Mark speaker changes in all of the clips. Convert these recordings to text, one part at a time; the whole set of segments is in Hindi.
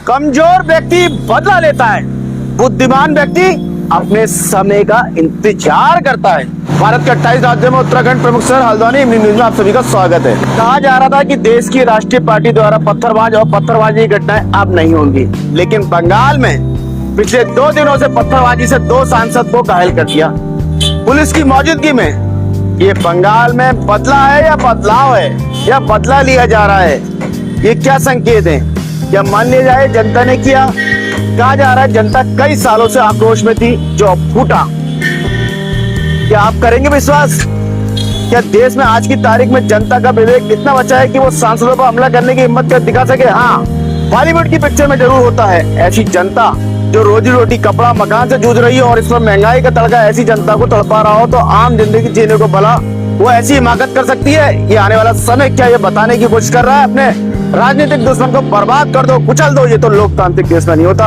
Speaker 1: कमजोर व्यक्ति बदला लेता है, बुद्धिमान व्यक्ति अपने समय का इंतजार करता है। भारत के 28 राज्यों में उत्तराखंड प्रमुख शहर हल्द्वानी न्यूज में आप सभी का स्वागत है। कहा जा रहा था कि देश की राष्ट्रीय पार्टी द्वारा पत्थरबाज और पत्थरबाजी की घटनाएं अब नहीं होंगी, लेकिन बंगाल में पिछले 2 दिनों से पत्थरबाजी से 2 सांसद को घायल कर दिया पुलिस की मौजूदगी में। ये बंगाल में बदला है या बदलाव है या बदला लिया जा रहा है, ये क्या संकेत है? क्या मान लिया जाए जनता ने किया? कहा जा रहा है जनता कई सालों से आक्रोश में थी जो अब फूटा। क्या आप करेंगे विश्वास? क्या देश में आज की तारीख में जनता का विवेक इतना बचा है कि वो सांसदों पर हमला करने की हिम्मत कर दिखा सके? हाँ, बॉलीवुड की पिक्चर में जरूर होता है। ऐसी जनता जो रोजी रोटी कपड़ा मकान से जूझ रही है और इसमें महंगाई का तड़का ऐसी जनता को तड़पा रहा हो तो आम जिंदगी जीने को भला वो ऐसी हिमाकत कर सकती है? ये आने वाला समय क्या ये बताने की कोशिश कर रहा है। अपने राजनीतिक दुश्मन को बर्बाद कर दो, कुचल दो। ये तो लोकतांत्रिक देश में नहीं होता।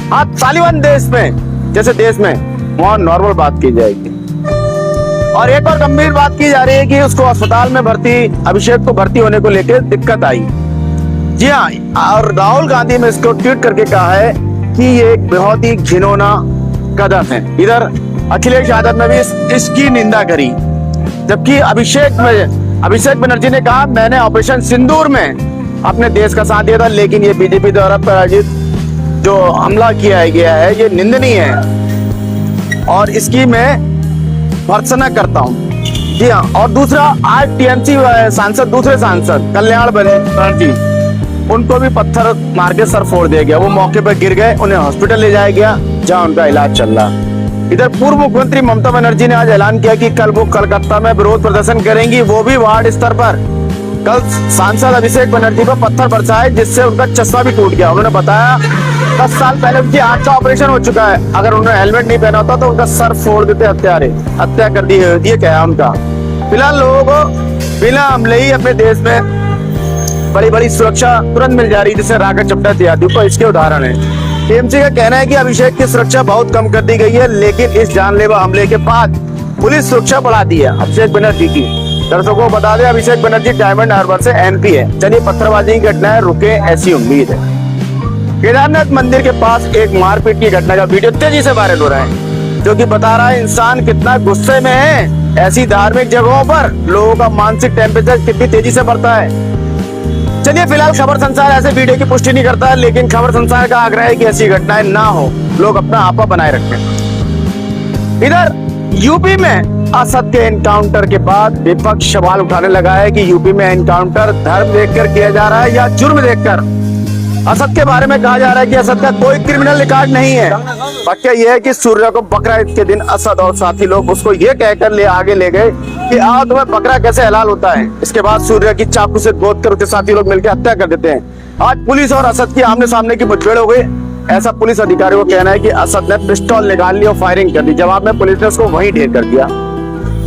Speaker 1: हाँ, तालिबान देश में जैसे देश में वहाँ नॉर्मल बात की जाएगी। और एक और गंभीर बात की जा रही है कि उसको अस्पताल में भर्ती अभिषेक को भर्ती होने को लेकर दिक्कत आई। जी हाँ, और राहुल गांधी ने इसको ट्वीट करके कहा है कि ये एक बहुत ही घिनौना कदम है। इधर अखिलेश यादव ने भी इसकी निंदा करी, जबकि अभिषेक बनर्जी ने कहा मैंने ऑपरेशन सिंदूर में अपने देश का साथ दिया था, लेकिन ये बीजेपी द्वारा प्रायोजित जो हमला किया गया है ये निंदनीय है और इसकी मैं भर्त्सना करता हूँ। जी हाँ, और दूसरा आज टीएमसी सांसद दूसरे सांसद कल्याण बनर्जी, उनको भी पत्थर मार के सर फोड़ दिया गया। वो मौके पर गिर गए, उन्हें हॉस्पिटल ले जाया गया जहाँ उनका इलाज चल रहा। इधर पूर्व मुख्यमंत्री ममता बनर्जी ने आज ऐलान किया कि कल वो कलकत्ता में विरोध प्रदर्शन करेंगी, वो भी वार्ड स्तर पर। कल सांसद अभिषेक बनर्जी पर पत्थर बरसाए जिससे उनका चश्मा भी टूट गया। उन्होंने बताया 10 साल पहले उनकी आंख का ऑपरेशन हो चुका है, अगर उन्होंने हेलमेट नहीं पहना होता तो उनका सर फोड़ देते हत्या कर दी है। ये क्या है उनका? फिलहाल लोगों को बिना हमले ही अपने देश में बड़ी बड़ी सुरक्षा तुरंत मिल जा रही है, जैसे राकेश चड्ढा इत्यादि को इसके उदाहरण है। टीएमसी का कहना है कि अभिषेक की सुरक्षा बहुत कम कर दी गई है, लेकिन इस जानलेवा हमले के बाद पुलिस सुरक्षा बढ़ा दी है अभिषेक बनर्जी की। दर्शकों को बता दें, अभिषेक बनर्जी डायमंड हार्बर से एमपी है। चलिए, पत्थरबाजी की घटनाएं रुके ऐसी उम्मीद है। केदारनाथ मंदिर के पास एक मारपीट की घटना का वीडियो तेजी से वायरल हो रहा है, जो कि बता रहा है इंसान कितना गुस्से में है। ऐसी धार्मिक जगहों पर लोगों का मानसिक टेम्परेचर कितनी तेजी से बढ़ता है। चलिए, फिलहाल खबर संसार ऐसे वीडियो की पुष्टि नहीं करता है, लेकिन खबर संसार का आग्रह है कि ऐसी घटनाएं ना हो, लोग अपना आपा बनाए रखें। इधर यूपी में असद के एनकाउंटर के बाद विपक्ष सवाल उठाने लगा है कि यूपी में एनकाउंटर धर्म देखकर किया जा रहा है या जुर्म देखकर। असद के बारे में कहा जा रहा है कि असद का कोई क्रिमिनल रिकॉर्ड नहीं है। वाकया यह है कि सूर्य को बकरा ईद के दिन असद और साथी लोग उसको ये कहकर आगे ले गए कि आओ तुम्हें बकरा कैसे हलाल होता है। इसके बाद सूर्य की चाकू से गोद कर उसके साथी लोग मिलकर हत्या कर देते हैं। आज पुलिस और असद की आमने सामने की मुठभेड़ हो गई। ऐसा पुलिस अधिकारियों का कहना है कि असद ने पिस्टल निकाल ली और फायरिंग कर दी। जवाब में पुलिस ने उसको वहीं ढेर कर दिया।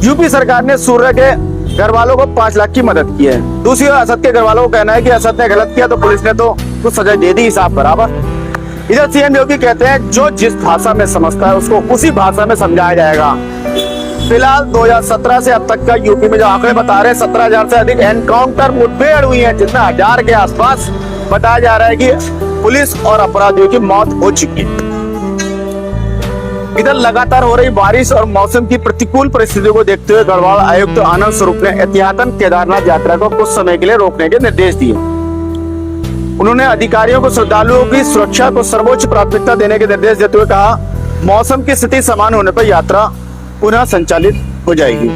Speaker 1: यूपी सरकार ने सूर्य के घर वालों को 5 लाख की मदद की है। दूसरी ओर असद के घर वालों को कहना है कि असद ने गलत किया तो पुलिस ने तो सजा दे दी, हिसाब बराबर। इधर सीएम योगी कहते हैं जो जिस भाषा में समझता है उसको उसी भाषा में समझाया जाएगा। फिलहाल 2017 से अब तक का यूपी में जो आंकड़े बता रहे हैं 17,000 से अधिक एनकाउंटर मुठभेड़ हुई है, जिसमें 1000 के आसपास बताया जा रहा है कि पुलिस और अपराधियों की मौत हो चुकी है। इधर लगातार हो रही बारिश और मौसम की प्रतिकूल परिस्थितियों को देखते हुए गढ़वाल आयुक्त आनंद स्वरूप ने एहतियातन केदारनाथ यात्रा को कुछ समय के लिए रोकने के निर्देश दिए। उन्होंने अधिकारियों को श्रद्धालुओं की सुरक्षा को सर्वोच्च प्राथमिकता देने के निर्देश देते हुए कहा मौसम की स्थिति समान होने पर यात्रा पुनः संचालित हो जाएगी।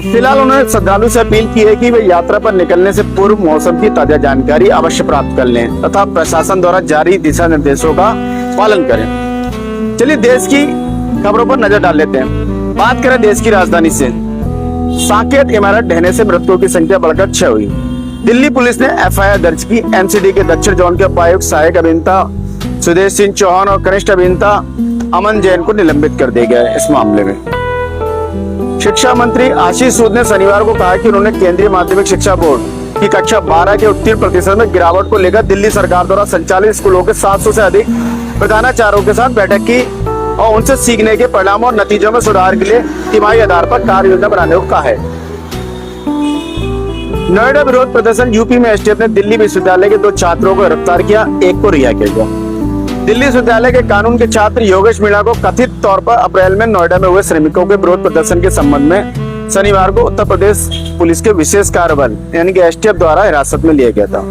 Speaker 1: फिलहाल उन्होंने श्रद्धालु से अपील की है कि वे यात्रा पर निकलने से पूर्व मौसम की ताजा जानकारी अवश्य प्राप्त कर लें तथा प्रशासन द्वारा जारी दिशा निर्देशों का पालन करें। चलिए, देश की खबरों पर नजर डाल लेते हैं। बात करें देश की राजधानी से। साकेत इमारत ढहने से मृतकों की संख्या बढ़कर 6 हुई। दिल्ली पुलिस ने एफआईआर दर्ज की। एमसीडी के दक्षिण जोन के उपायुक्त सहायक अभियंता सुदेश सिंह चौहान और कनिष्ठ अभियंता अमन जैन को निलंबित कर दिया गया है। इस मामले में शिक्षा मंत्री आशीष सूद ने शनिवार को कहा कि उन्होंने केंद्रीय माध्यमिक शिक्षा बोर्ड की कक्षा 12 के उत्तीर्ण प्रतिशत में गिरावट को लेकर दिल्ली सरकार द्वारा संचालित स्कूलों के 700 से अधिक प्रधानाचार्यों के साथ बैठक की और उनसे सीखने के परिणाम और नतीजों में सुधार के लिए तिमाही आधार पर कार्य योजना बनाने को कहा है। नोएडा विरोध प्रदर्शन। यूपी में एसटीएफ ने दिल्ली विश्वविद्यालय के 2 छात्रों को गिरफ्तार किया, एक को रिहा किया गया। दिल्ली विश्वविद्यालय के कानून के छात्र योगेश मीणा को कथित तौर पर अप्रैल में नोएडा में हुए श्रमिकों के विरोध प्रदर्शन के संबंध में शनिवार को उत्तर प्रदेश पुलिस के विशेष कार्य बल यानी कि एसटीएफ द्वारा हिरासत में लिया गया था।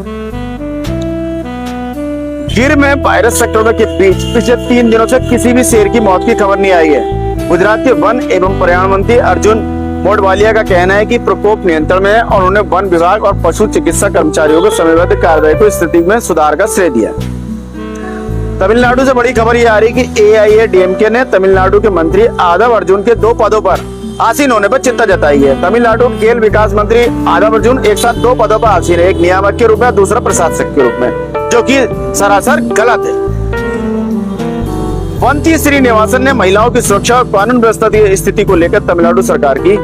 Speaker 1: गिर में वायरस संक्रमण के बीच पिछले 3 दिनों से किसी भी शेर की मौत की खबर नहीं आई है। गुजरात के वन एवं पर्यावरण मंत्री अर्जुन मोढवालिया का कहना है कि प्रकोप नियंत्रण में है और उन्होंने वन विभाग और पशु चिकित्सा कर्मचारियों को समयबद्ध कार्रवाई को स्थिति में सुधार का श्रेय दिया। तमिलनाडु से बड़ी खबर यह आ रही कि एआईएडीएमके ने तमिलनाडु के मंत्री आदव अर्जुन के 2 पदों पर आसीन होने पर चिंता जताई है। तमिलनाडु खेल विकास मंत्री आदव अर्जुन एक साथ 2 पदों पर आसीन है, एक नियामक के रूप में, दूसरा प्रशासक के रूप में, जो कि सरासर गलत है। मंत्री श्रीनिवासन ने महिलाओं की सुरक्षा और कानून व्यवस्था की स्थिति को लेकर तमिलनाडु सरकार की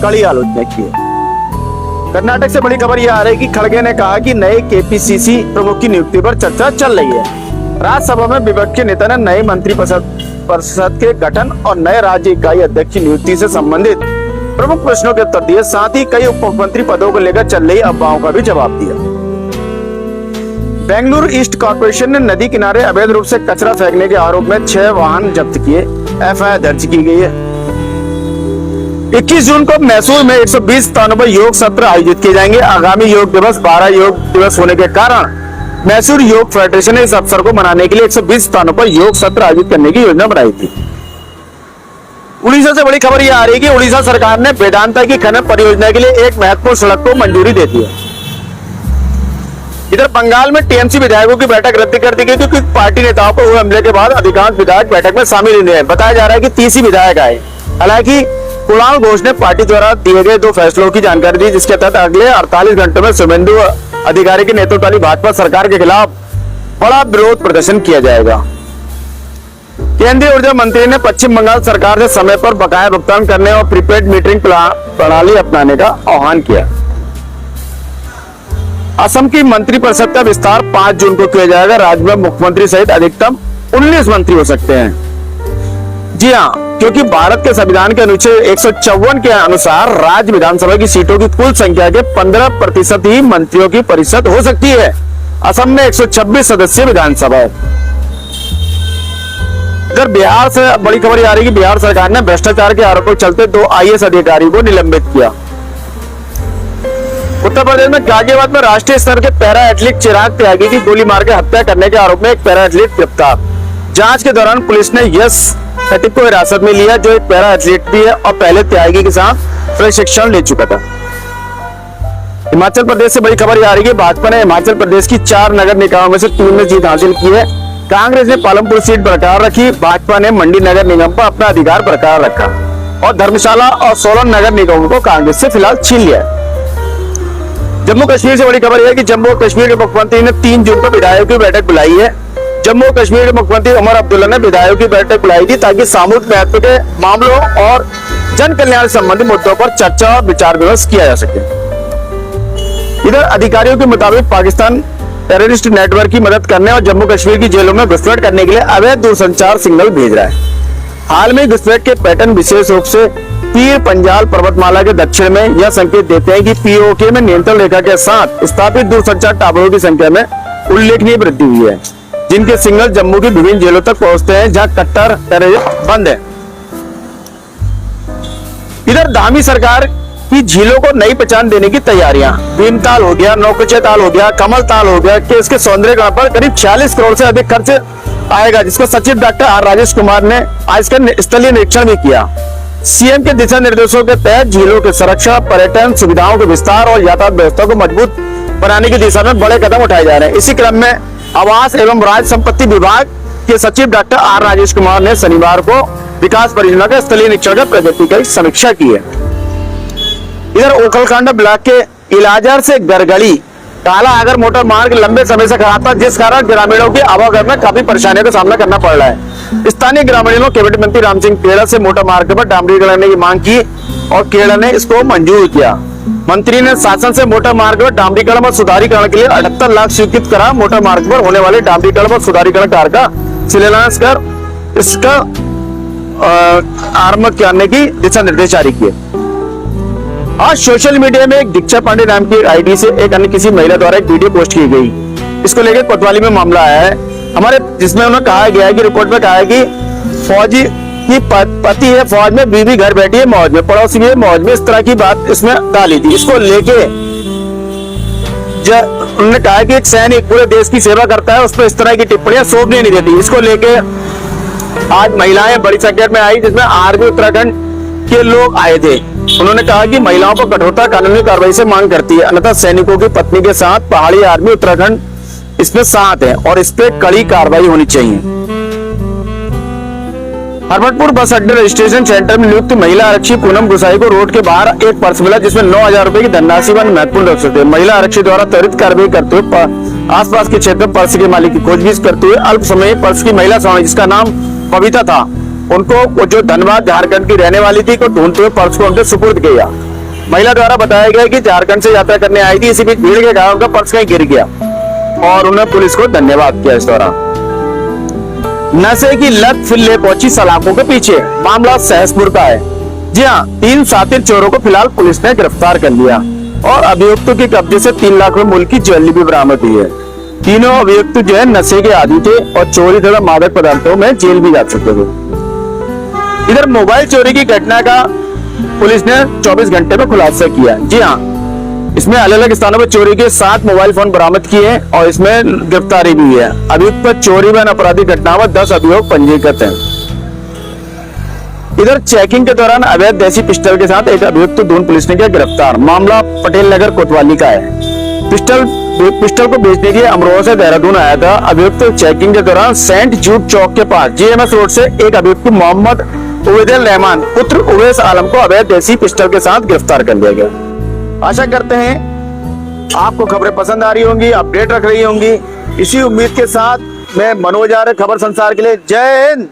Speaker 1: कड़ी आलोचना की है। कर्नाटक से बड़ी खबर यह आ रही है कि खड़गे ने कहा कि नए केपीसीसी प्रमुख की नियुक्ति पर चर्चा चल रही है। राज्यसभा में विपक्ष के नेता ने नए मंत्री परिषद के गठन और नए राज्य इकाई अध्यक्ष की नियुक्ति से संबंधित प्रमुख प्रश्नों के उत्तर दिए, साथ ही कई उप मुख्यमंत्री पदों को लेकर चल रही अफवाहों का भी जवाब दिया। बेंगलुरु ईस्ट कॉर्पोरेशन ने नदी किनारे अवैध रूप से कचरा फेंकने के आरोप में 6 वाहन जब्त किए, एफआईआर दर्ज की गई है। 21 जून को मैसूर में 120 स्थानों पर योग सत्र आयोजित किए जाएंगे। आगामी योग दिवस 12 योग दिवस होने के कारण मैसूर योग फेडरेशन ने इस अवसर को मनाने के लिए 120 स्थानों पर योग सत्र आयोजित करने की योजना बनाई थी। उड़ीसा से बड़ी खबर यह आ रही है कि उड़ीसा सरकार ने वेदांता की खनन परियोजना के लिए एक महत्वपूर्ण सड़क को मंजूरी दे दी है। इधर बंगाल में टीएमसी विधायकों की बैठक रद्द कर दी गई क्योंकि पार्टी नेताओं पर हुए हमले के बाद अधिकांश विधायक बैठक में शामिल नहीं हुए। बताया जा रहा है कि 30 ही विधायक आए। हालांकि कुणाल घोष ने पार्टी द्वारा दिए गए 2 फैसलों की जानकारी दी, जिसके तहत अगले 48 घंटों में शुभेंदु अधिकारी के नेतृत्व वाली भाजपा सरकार के खिलाफ बड़ा विरोध प्रदर्शन किया जाएगा। केंद्रीय ऊर्जा मंत्री ने पश्चिम बंगाल सरकार से समय पर बकाया भुगतान करने और प्रीपेड मीटरिंग प्रणाली अपनाने का आह्वान किया। असम की मंत्रिपरिषद का विस्तार 5 जून को किया जाएगा। राज्य में मुख्यमंत्री सहित अधिकतम 19 मंत्री हो सकते हैं। जी हाँ, क्योंकि भारत के संविधान के अनुच्छेद 154 के अनुसार राज्य विधानसभा की सीटों की कुल संख्या के 15% ही मंत्रियों की परिषद हो सकती है। असम में 126 सदस्य विधानसभा है। इधर बिहार से बड़ी खबर आ रही है कि बिहार सरकार ने भ्रष्टाचार के आरोपों के चलते 2 आईएएस अधिकारी को निलंबित किया। उत्तर प्रदेश में गाजियाबाद में राष्ट्रीय स्तर के पैरा एथलीट चिराग त्यागी की गोली मार के हत्या करने के आरोप में एक पैरा एथलीट गिरफ्तार। जांच के दौरान पुलिस ने यश खटीक को हिरासत में लिया, जो एक पैरा एथलीट भी है और पहले त्यागी के साथ प्रशिक्षण ले चुका था। हिमाचल प्रदेश से बड़ी खबर आ रही है, भाजपा ने हिमाचल प्रदेश की 4 नगर निकायों में से 3 में जीत हासिल की है। कांग्रेस ने पालमपुर सीट बरकरार रखी, भाजपा ने मंडी नगर निगम पर अपना अधिकार बरकरार रखा और धर्मशाला और सोलन नगर निगमों को कांग्रेस से फिलहाल छीन लिया है। जम्मू कश्मीर से बड़ी खबर यह है कि जम्मू कश्मीर के मुख्यमंत्री ने 3 जून को विधायकों की बैठक बुलाई है। जम्मू कश्मीर के मुख्यमंत्री उमर अब्दुल्ला ने विधायकों की बैठक बुलाई थी ताकि सामूहिक महत्व के मामलों और जन कल्याण संबंधी मुद्दों पर चर्चा और विचार विमर्श किया जा सके। इधर अधिकारियों के मुताबिक पाकिस्तान टेररिस्ट नेटवर्क की मदद करने और जम्मू कश्मीर की जेलों में घुसपैठ करने के लिए अवैध दूरसंचार सिग्नल भेज रहा है। हाल में घुसपैठ के पैटर्न विशेष रूप से पीर पंजाल पर्वतमाला के दक्षिण में यह संकेत देते हैं कि पीओके में नियंत्रण रेखा के साथ स्थापित दूरसंचार टावरों की संख्या में उल्लेखनीय वृद्धि हुई है, जिनके सिग्नल जम्मू की विभिन्न जेलों तक पहुंचते हैं जहां कट्टर टेररिज्म बंद है। इधर धामी सरकार की झीलों को नई पहचान देने की तैयारियां। भीमताल हो गया, नौकुचिया ताल हो गया, कमल ताल हो गया कि इसके सौंदर्यीकरण पर करीब 46 करोड़ से अधिक खर्च आएगा, जिसको सचिव डॉक्टर आर राजेश कुमार ने आज का स्थलीय निरीक्षण भी किया। सीएम के दिशा निर्देशों के तहत झीलों की सुरक्षा, पर्यटन सुविधाओं के विस्तार और यातायात व्यवस्था को मजबूत बनाने की दिशा में बड़े कदम उठाए जा रहे हैं। इसी क्रम में आवास एवं राज्य संपत्ति विभाग के सचिव डॉक्टर आर राजेश कुमार ने शनिवार को विकास परियोजना के स्थलीय निरीक्षण कर प्रगति की समीक्षा की है। इधर ओखलकांडा ब्लॉक के इलाजर से गरगड़ी काला आगर मोटर मार्ग लंबे समय से खराब था, जिस कारण ग्रामीणों की आवागमन में काफी परेशानियों का सामना करना पड़ रहा है। स्थानीय ग्रामीणों कैबिनेट मंत्री राम सिंह खेड़ा से मोटर मार्ग पर डामरीकरण करने की मांग की और खेड़ा ने इसको मंजूर किया। मंत्री ने शासन से मोटर मार्ग पर डामरीकरण और सुधारीकरण के लिए 78 लाख स्वीकृत करा। मोटर मार्ग पर होने वाले डामरीकरण और सुधारीकरण कार्य का शिलान्यास कर इसका आरंभ करने की दिशा निर्देश जारी किए। आज सोशल मीडिया में एक दीक्षा पांडे नाम की आईडी से एक अन्य किसी महिला द्वारा एक वीडियो पोस्ट की गई। इसको लेकर कोतवाली में मामला आया है हमारे, जिसमें उन्हें कहा गया है कि रिपोर्ट में कहा है कि फौजी की पति है फौज में, बीवी घर बैठी है मौज में, पड़ोसी भी है मौज में, इस तरह की बात इसमें डाली थी। इसको लेके उन्होंने कहा कि एक सैनिक पूरे देश की सेवा करता है, उस पर इस तरह की टिप्पणियां शोभनीय नहीं देती। इसको लेके आज महिलाएं बड़ी संख्या में आई, जिसमें आर्मी उत्तराखंड के लोग आए थे। उन्होंने कहा कि महिलाओं को कठोरता कानूनी कार्रवाई से मांग करती है, अन्यथा सैनिकों की पत्नी के साथ पहाड़ी आर्मी उत्तराखंड इसमें साथ है और इस पे कड़ी कार्रवाई होनी चाहिए। हरमतपुर बस अड्डे रजिस्ट्रेशन सेंटर में नियुक्त महिला आरक्षी पूनम गुसाई को रोड के बाहर एक पर्स मिला, जिसमें 9,000 रुपए की धनराशि व महत्वपूर्ण रसीद थे। महिला आरक्षी द्वारा त्वरित कार्रवाई करते हुए आसपास के क्षेत्र में पर्स के मालिक की खोजबीन करते हुए अल्प समय पर्स की महिला स्वामी, जिसका नाम बबीता था, उनको जो धनबाद झारखंड की रहने वाली थी, को ढूंढते हुए पर्स को उनके सुपुर्द किया। महिला द्वारा बताया गया कि झारखंड से यात्रा करने आई थी, इसी बीच भीड़ के कारण उनका पर्स कहीं गिर गया और उन्होंने पुलिस को धन्यवाद किया। इस दौरान नशे की लत फिर ले पहुंची सलाखों के पीछे, मामला सहसपुर का है। जी हाँ, 3 शातिर चोरों को फिलहाल पुलिस ने गिरफ्तार कर लिया और अभियुक्तों के कब्जे से 3 लाख रुपए मूल्य की ज्वेलरी भी बरामद हुई है। तीनों अभियुक्त जो है नशे के आदी थे और चोरी तथा मादक पदार्थों में जेल भी जा चुके थे। इधर मोबाइल चोरी की घटना का पुलिस ने 24 घंटे में खुलासा किया। जी हाँ, इसमें अलग अलग स्थानों पर चोरी के 7 मोबाइल फोन बरामद किए और इसमें गिरफ्तारी भी हुई है। अभियुक्त पर चोरी व आपराधिक घटना में 10 अभियोग पंजीकृत हैं। इधर चेकिंग के दौरान अवैध देसी पिस्टल के साथ एक अभियुक्त दून पुलिस ने किया गिरफ्तार। मामला पटेल नगर कोतवाली का है। पिस्टल को बेचने के लिए अमरोहा से देहरादून आया था। अभियुक्त चेकिंग के दौरान सेंट जूड चौक के पास जीएमएस रोड से एक अभियुक्त मोहम्मद उबैदुल रहमान पुत्र उवैस आलम को अवैध देसी पिस्टल के साथ गिरफ्तार कर लिया गया। आशा करते हैं आपको खबरें पसंद आ रही होंगी, अपडेट रख रही होंगी। इसी उम्मीद के साथ मैं मनोज आर्य, खबर संसार के लिए। जय हिंद।